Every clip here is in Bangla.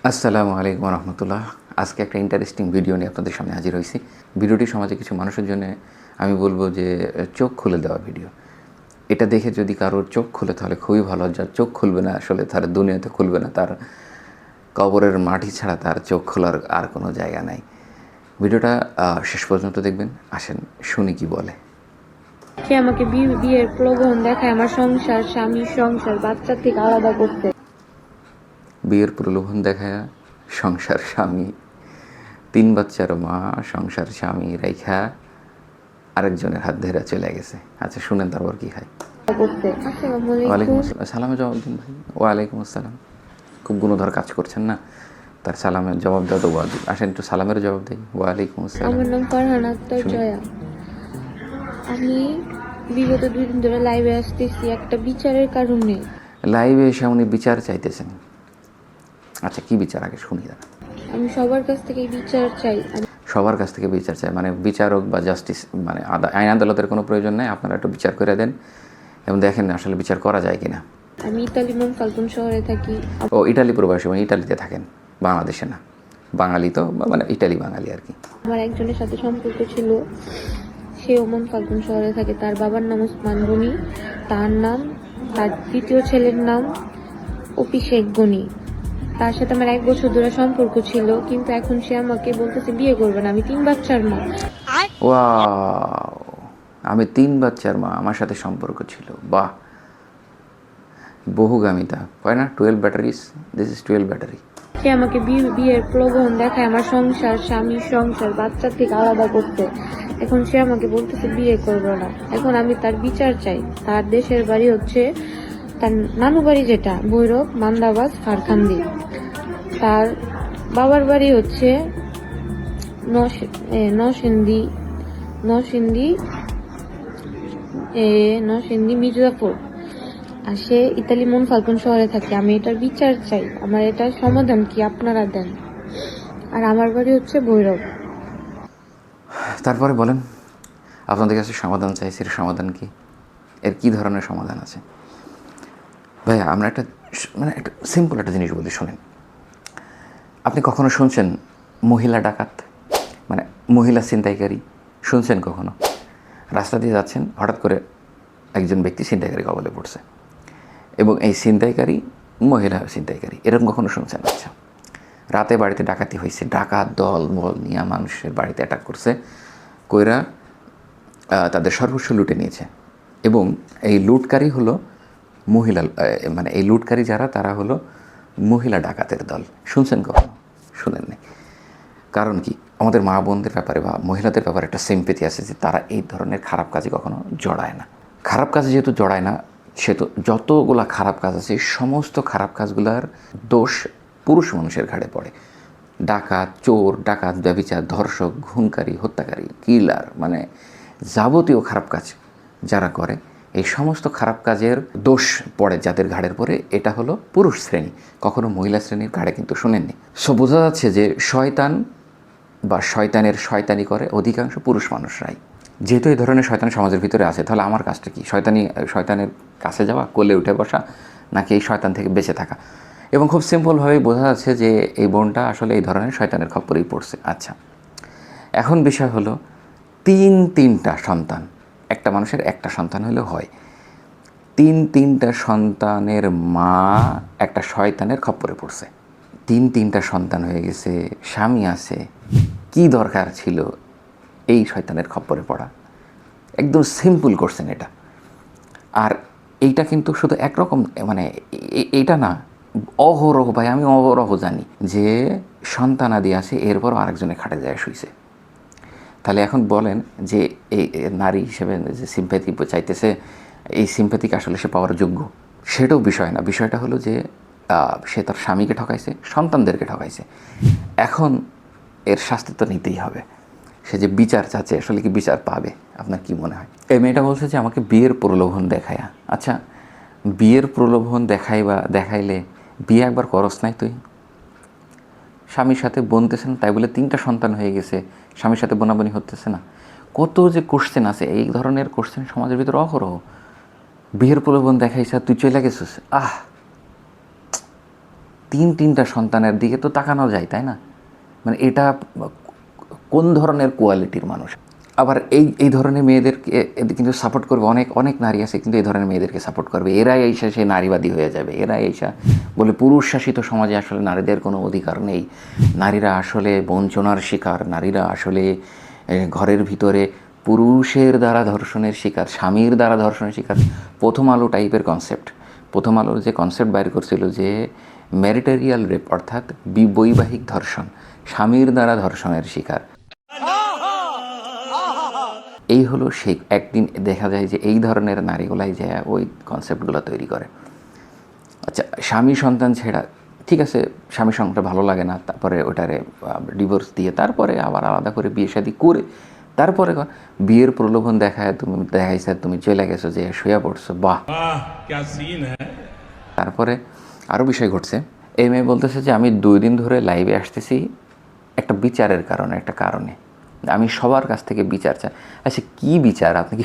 আসসালামু আলাইকুম রহমতুল্লাহ। আজকে একটা ইন্টারেস্টিং ভিডিও নিয়ে আপনাদের সামনে হাজির হয়েছি। ভিডিওটি সমাজে কিছু মানুষের জন্য আমি বলবো যে চোখ খুলে দেওয়া ভিডিও। এটা দেখে যদি কারোর চোখ খুলে তাহলে খুবই ভালো। যার চোখ খুলবে না আসলে তার দুনিয়াতে খুলবে না, তার কবরের মাটি ছাড়া তার চোখ খোলার আর কোনো জায়গা নাই। ভিডিওটা শেষ পর্যন্ত দেখবেন। আসেন শুনি কি বলে। সে আমাকে বিয়ের প্রলোভন দেখায় আমার সংসার, স্বামী, সংসার, বাচ্চা থেকে আলাদা করতে। বিয়ের প্রলোভন দেখায় সংসার, স্বামী, 3 বাচ্চার মা, সংসার, স্বামী রেখা আরেকজনের হাত ধরে চলে গেছে। আচ্ছা শুনেন তারপর কি হয়। আসসালামু ওয়ালাইকুম আলাইকুম। আসসালাম। সালামে জবাব দিন ভাই। ওয়ালাইকুম আসসালাম। খুব গুণধর কাজ করছেন না, তার সালামের জবাব দেওয়া তো ওয়াজিব। আসেন একটু সালামের জবাব দিই। ওয়ালাইকুম আসসালাম। আমার নাম ফারহান আক্তার জয়া। আমি বিগত 2 দিন ধরে লাইভে আসতেছি একটা বিচারের কারণে। লাইভে এসে উনি বিচার চাইতেছেন। আচ্ছা কি বিচার আগে শুনি দাঁড়া। আমি সবার কাছ থেকে বিচার চাই। সবার কাছ থেকে বিচার চাই মানে বিচারক বা জাস্টিস মানে আইন আদালতের কোনো প্রয়োজন নেই, আপনারা একটু বিচার করে দেন এবং দেখেন আসলে বিচার করা যায় কিনা। আমি ইতালি মনফালকুন শহরে থাকি। ও ইটালি প্রবাসী, মানে ইটালিতে থাকেন, বাংলাদেশে না। বাঙালি তো, মানে ইটালি বাঙালি আর কি। আমার একজনের সাথে সম্পর্ক ছিল, সেও মনফালকুন শহরে থাকে। তার বাবার নাম ওসমান গনি, তার দ্বিতীয় ছেলের নাম অপি শেখ গনি। তার সাথে আমার 1 বছর ধরে সম্পর্ক ছিল, কিন্তু এখন সে আমাকে বলতেছে বিয়ে করবে না। আমি 3 বাচ্চার মা। ওয়াও, আমি 3 বাচ্চার মা, আমার সাথে সম্পর্ক ছিল। বাহ, বহুগামিতা হয় না। 12 ব্যাটারিজ, দিস ইজ 12 ব্যাটারি। সে আমাকে বিয়ের প্রলোভন দেখায় আমার সংসার, স্বামী, সংসার, বাচ্চা থেকে আলাদা করতে। এখন সে আমাকে বলতেছে বিয়ে করবে না। এখন আমি তার বিচার চাই। তার দেশের বাড়ি হচ্ছে, তার নানু বাড়ি যেটা ভৈরব, মান্দাবাজ, ফারখান্দি। তার বাবার বাড়ি হচ্ছে নরসিংদী নরসিংদী নরসিংদী মির্জাপুর। আর সে ইতালি মনফালকুন শহরে থাকে। আমি এটার বিচার চাই। আমার এটার সমাধান কি আপনারা দেন। আর আমার বাড়ি হচ্ছে ভৈরব। তারপরে বলেন, আপনাদের কাছে সমাধান চাইছি, এর সমাধান কি? এর কি ধরনের সমাধান আছে? ভাইয়া আমরা একটা একটা সিম্পল একটা জিনিস বলি, শোনেন। আপনি কখনো শুনছেন মহিলা ডাকাত, মানে মহিলা ছিনতাইকারী শুনছেন কখনো? রাস্তা দিয়ে যাচ্ছেন, হঠাৎ করে একজন ব্যক্তি ছিনতাইকারী কবলে পড়ছে এবং এই ছিনতাইকারী মহিলা ছিনতাইকারী, এরকম কখনো শুনছেন? আচ্ছা, রাতে বাড়িতে ডাকাতি হয়েছে, ডাকাত দল বল নিয়ে মানুষের বাড়িতে অ্যাটাক করছে, কইরা তাদের সর্বস্ব লুটে নিয়েছে। এবং এই লুটকারী হলো মহিলা, মানে এই লুটকারী যারা তারা হলো মহিলা ডাকাতের দল। শুনছেন কখনো? শুনেননি। কারণ কি, আমাদের মা বোনদের ব্যাপারে বা মহিলাদের ব্যাপারে একটা সিম্প্যাথি আছে যে তারা এই ধরনের খারাপ কাজে কখনো জড়ায় না। খারাপ কাজে যেহেতু জড়ায় না, সেহেতু যতগুলা খারাপ কাজ আছে সমস্ত খারাপ কাজগুলার দোষ পুরুষ মানুষের ঘাড়ে পড়ে। ডাকাত, চোর, ডাকাত, ব্যভিচার, ধর্ষক, খুনকারী, হত্যাকারী, কিলার, মানে যাবতীয় খারাপ কাজ যারা করে, এই সমস্ত খারাপ কাজের দোষ পড়ে যাদের ঘাড়ের পরে, এটা হলো পুরুষ শ্রেণী, কখনো মহিলা শ্রেণীর ঘাড়ে কিন্তু শোনেননি। সো বোঝা যাচ্ছে যে শয়তান বা শয়তানের শয়তানি করে অধিকাংশ পুরুষ মানুষরাই। যেহেতু এই ধরনের শয়তান সমাজের ভিতরে আছে, তাহলে আমার কাজটা কি? শয়তানের কাছে যাওয়া, কোলে উঠে বসা, নাকি এই শয়তান থেকে বেঁচে থাকা? এবং খুব সিম্পলভাবেই বোঝা যাচ্ছে যে এই বোনটা আসলে এই ধরনের শয়তানের খপ্পরেই পড়ছে। আচ্ছা, এখন বিষয় হলো তিনটা সন্তান, একটা মানুষের একটা সন্তান হলেও হয়, তিনটা সন্তানের মা একটা শয়তানের খপ্পরে পড়ছে। তিনটা সন্তান হয়ে গেছে, স্বামী আছে, কি দরকার ছিল এই শয়তানের খপ্পরে পড়া? একদম সিম্পল কোশ্চেন এটা। আর এইটা কিন্তু শুধু একরকম, মানে এইটা না, অহরহ ভাই, আমি অহরহ জানি যে সন্তানাদি আছে, এরপরও আরেকজনে খাটে যায় শুইছে। তাহলে এখন বলেন যে এই নারী হিসেবে যে সিম্প্যাথি চাইতেছে, এই সিম্প্যাথিকে আসলে সে পাওয়ার যোগ্য? সেটাও বিষয় না। বিষয়টা হলো যে সে তার স্বামীকে ঠকাইছে, সন্তানদেরকে ঠকাইছে। এখন এর শাস্তি তো নিতেই হবে। সে যে বিচার চাচ্ছে, আসলে কি বিচার পাবে? আপনার কি মনে হয়? এই মেয়েটা বলছে যে আমাকে বিয়ের প্রলোভন দেখায়া। আচ্ছা, বিয়ের প্রলোভন দেখাইলে বিয়ে একবার করস নাই তুই? স্বামীর সাথে বনতেছে না তাই বলে 3টা সন্তান হয়ে গেছে, স্বামীর সাথে বোনাবনি হতেছে না? কত যে কোশ্চেন আছে, এই ধরনের কোশ্চেন সমাজের ভিতরে অহরহ। বিয়ের প্রলোভন দেখাইছে তুই চলে গেছিস, তিনটা সন্তানের দিকে তো তাকানো যায়, তাই না? মানে এটা কোন ধরনের কোয়ালিটির মানুষ? আবার এই ধরনের মেয়েদেরকে কিন্তু সাপোর্ট করবে অনেক নারী আছে, কিন্তু এই ধরনের মেয়েদেরকে সাপোর্ট করবে। এরাই এসে সে নারীবাদী হয়ে যাবে, এরাই এসে বলে পুরুষ শাসিত সমাজে আসলে নারীদের কোনো অধিকার নেই, নারীরা আসলে বঞ্চনার শিকার, নারীরা আসলে ঘরের ভিতরে পুরুষের দ্বারা ধর্ষণের শিকার, স্বামীর দ্বারা ধর্ষণের শিকার। প্রথম আলো টাইপের কনসেপ্ট, প্রথম আলোর যে কনসেপ্ট বাইর করছিল যে ম্যারিটারিয়াল রেপ অর্থাৎ বৈবাহিক ধর্ষণ, স্বামীর দ্বারা ধর্ষণের শিকার, এই হলো সেই। একদিন দেখা যায় যে এই ধরনের নারীগুলাই যায় ওই কনসেপ্টগুলো তৈরি করে। আচ্ছা, স্বামী সন্তান ছেড়া, ঠিক আছে, স্বামী সন্তানটা ভালো লাগে না, তারপরে ওটারে ডিভোর্স দিয়ে তারপরে আবার আলাদা করে বিয়ে শাদী করে তারপরে বিয়ের প্রলোভন দেখাইছে তুমি চলে গেছো, যে শুয়ে পড়ছো, বাহ তারপরে আরও বিষয় ঘটছে। এই মেয়ে বলতেছে যে আমি 2 দিন ধরে লাইভে আসতেছি একটা বিচারের কারণে, একটা কারণে আমি সবার কাছ থেকে বিচার চাই। আচ্ছা, কি বিচার? আপনি কি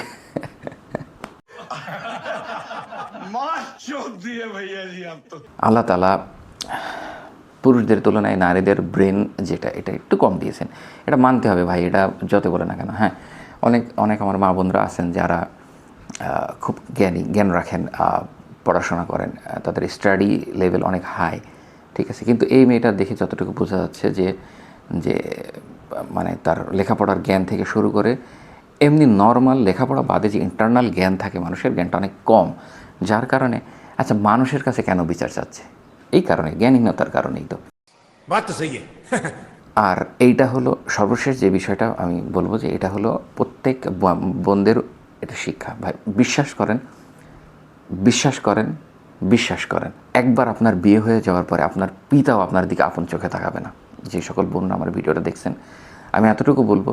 আল্লাহ তাআলা পুরুষদের তুলনায় নারীদের ব্রেন যেটা, এটা একটু কম দিয়েছেন, এটা মানতে হবে ভাই, এটা যত বলে না কেন। হ্যাঁ, অনেক আমার মা বোনরা আছেন যারা খুব জ্ঞান রাখেন, পড়াশোনা করেন, তাদের স্টাডি লেভেল অনেক হাই, ঠিক আছে। কিন্তু এই মেয়েটা দেখে যতটুকু বোঝা যাচ্ছে যে মানে তার লেখাপড়ার জ্ঞান থেকে শুরু করে এমনি নর্মাল লেখাপড়া বাদে যে ইন্টারনাল জ্ঞান থাকে মানুষের, জ্ঞানটা অনেক কম, যার কারণে আচ্ছা মানুষের কাছে কেন বিচার চাচ্ছে? এই কারণে, জ্ঞানহীনতার কারণেই তো। আর এইটা হলো সর্বশেষ যে বিষয়টা আমি বলবো, যে এটা হলো প্রত্যেক বোনদের এটা শিক্ষা। ভাই বিশ্বাস করেন একবার আপনার বিয়ে হয়ে যাওয়ার পরে আপনার পিতাও আপনার দিকে আপন চোখে তাকাবে না। যে সকল বোনরা আমার ভিডিওটা দেখছেন, আমি এতটুকু বলবো,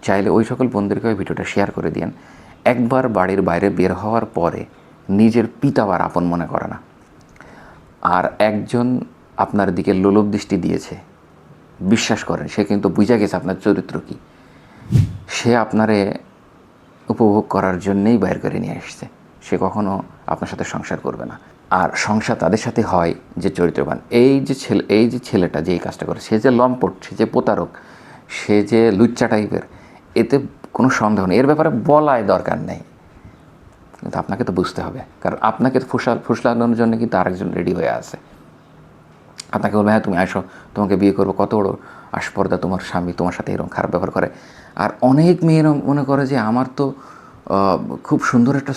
চাইলে ওই সকল বোনদেরকে ওই ভিডিওটা শেয়ার করে দিন। একবার বাড়ির বাইরে বের হওয়ার পরে নিজের পিতাও আর আপন মনে করে না। আর একজন আপনার দিকে লোলুপ দৃষ্টি দিয়েছে, বিশ্বাস করেন সে কিন্তু বুঝা গেছে আপনার চরিত্র কী, সে আপনারে উপভোগ করার জন্যেই বাইর করে নিয়ে আসছে, সে কখনো আপনার সাথে সংসার করবে না। আর সংসার তাদের সাথে হয় যে চরিত্রবান। এই যে ছেলেটা যে এই কাজটা করে, সে যে লম্পট, সে যে প্রতারক, সে যে লুচ্চা টাইপের, এতে কোনো সন্দেহ নেই, এর ব্যাপারে বলায় দরকার নেই, কিন্তু আপনাকে তো বুঝতে হবে, কারণ আপনাকে ফুসলানোর জন্য কিন্তু আরেকজন রেডি হয়ে আছে। আপনাকে বলবে হ্যাঁ তুমি আসো, তোমাকে বিয়ে করবো, কত বড়ো আস্পর্ধা, তোমার স্বামী তোমার সাথে এরকম খারাপ ব্যবহার করে। আর অনেক মেয়েরা মনে করে যে আমার তো খুব সুন্দর একটা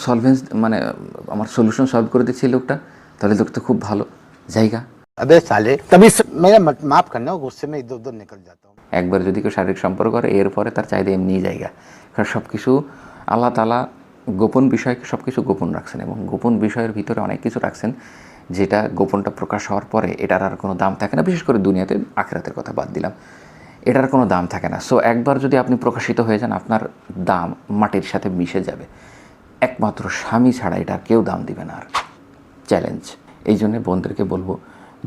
মানে আমার সলিউশন সলভ করে দিচ্ছে লোকটা, তাহলে লোকটা খুব ভালো জায়গা। अबे साले तभी मेरा माफ करना, गुस्से में इधर उधर निकल जाता हूँ। একবার যদি কেউ শারীরিক সম্পর্ক করে, এরপরে তার চাহিদা এমনি জায়গা, কারণ সব কিছু আল্লাহ তাআলা গোপন বিষয়কে সব কিছু গোপন রাখছেন, এবং গোপন বিষয়ের ভিতরে অনেক কিছু রাখছেন যেটা গোপনটা প্রকাশ হওয়ার পরে এটার আর কোনো দাম থাকে না। বিশেষ করে দুনিয়াতে, আখিরাতের কথা বাদ দিলাম, এটার কোনো দাম থাকে না। সো একবার যদি আপনি প্রকাশিত হয়ে যান, আপনার দাম মাটির সাথে মিশে যাবে, একমাত্র স্বামী ছাড়া এটা কেউ দাম দিবে না। আর চ্যালেঞ্জ এই জন্যে বোনদেরকে বলবো,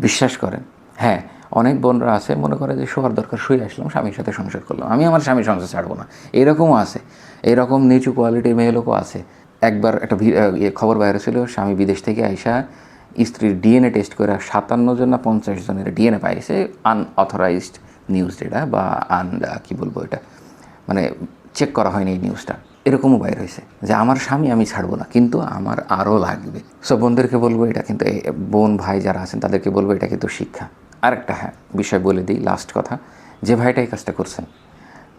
বিশ্বাস করেন। হ্যাঁ, অনেক বোনরা আছে মনে করে যে শোয়ার দরকার, শুয়ে আসলাম, স্বামীর সাথে সংসার করলাম, আমি আমার স্বামীর সংসার ছাড়বো না, এরকমও আছে, এরকম নিচু কোয়ালিটির মেয়ে লোকও আছে। একবার একটা খবর বাইরে ছিল, স্বামী বিদেশ থেকে আইসা স্ত্রীর ডিএনএ টেস্ট করে 57 জন না 50 জনের ডিএনএ পাইছে, আনঅথরাইজড নিউজ এটা, বা কী বলবো, এটা মানে চেক করা হয়নি এই নিউজটা, এরকমও বাইর হয়েছে যে আমার স্বামী আমি ছাড়বো না, কিন্তু আমার আরও লাগবে। সো বোনদেরকে বলবো, এটা কিন্তু বোন ভাই যারা আছেন তাদেরকে বলবো, এটা কিন্তু শিক্ষা। আরেকটা বিষয় বলে দিই, লাস্ট কথা, যে ভাইটা এই কাজটা করছেন,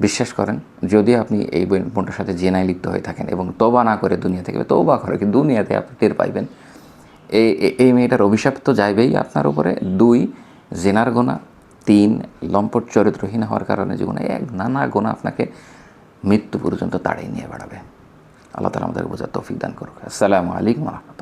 বিশ্বাস করেন যদি আপনি এই বোনটার সাথে জেনায় লিপ্ত হয়ে থাকেন এবং তওবা না করে দুনিয়া থেকে, তওবা করে কি দুনিয়াতে আপনি টের পাইবেন, এই মেয়েটার অভিশাপ তো যাইবেই আপনার উপরে, 2 জেনার গোনা, 3 লম্পট চরিত্রহীন হওয়ার কারণে জীবনে নানা গোনা আপনাকে মৃত্যু পর্যন্ত তাড়িয়ে নিয়ে বেড়াবে। আল্লাহ তাআলা আমাদের বোঝার তৌফিক দান করুক। আসসালামু আলাইকুম ওয়া রাহমাতুল্লাহ।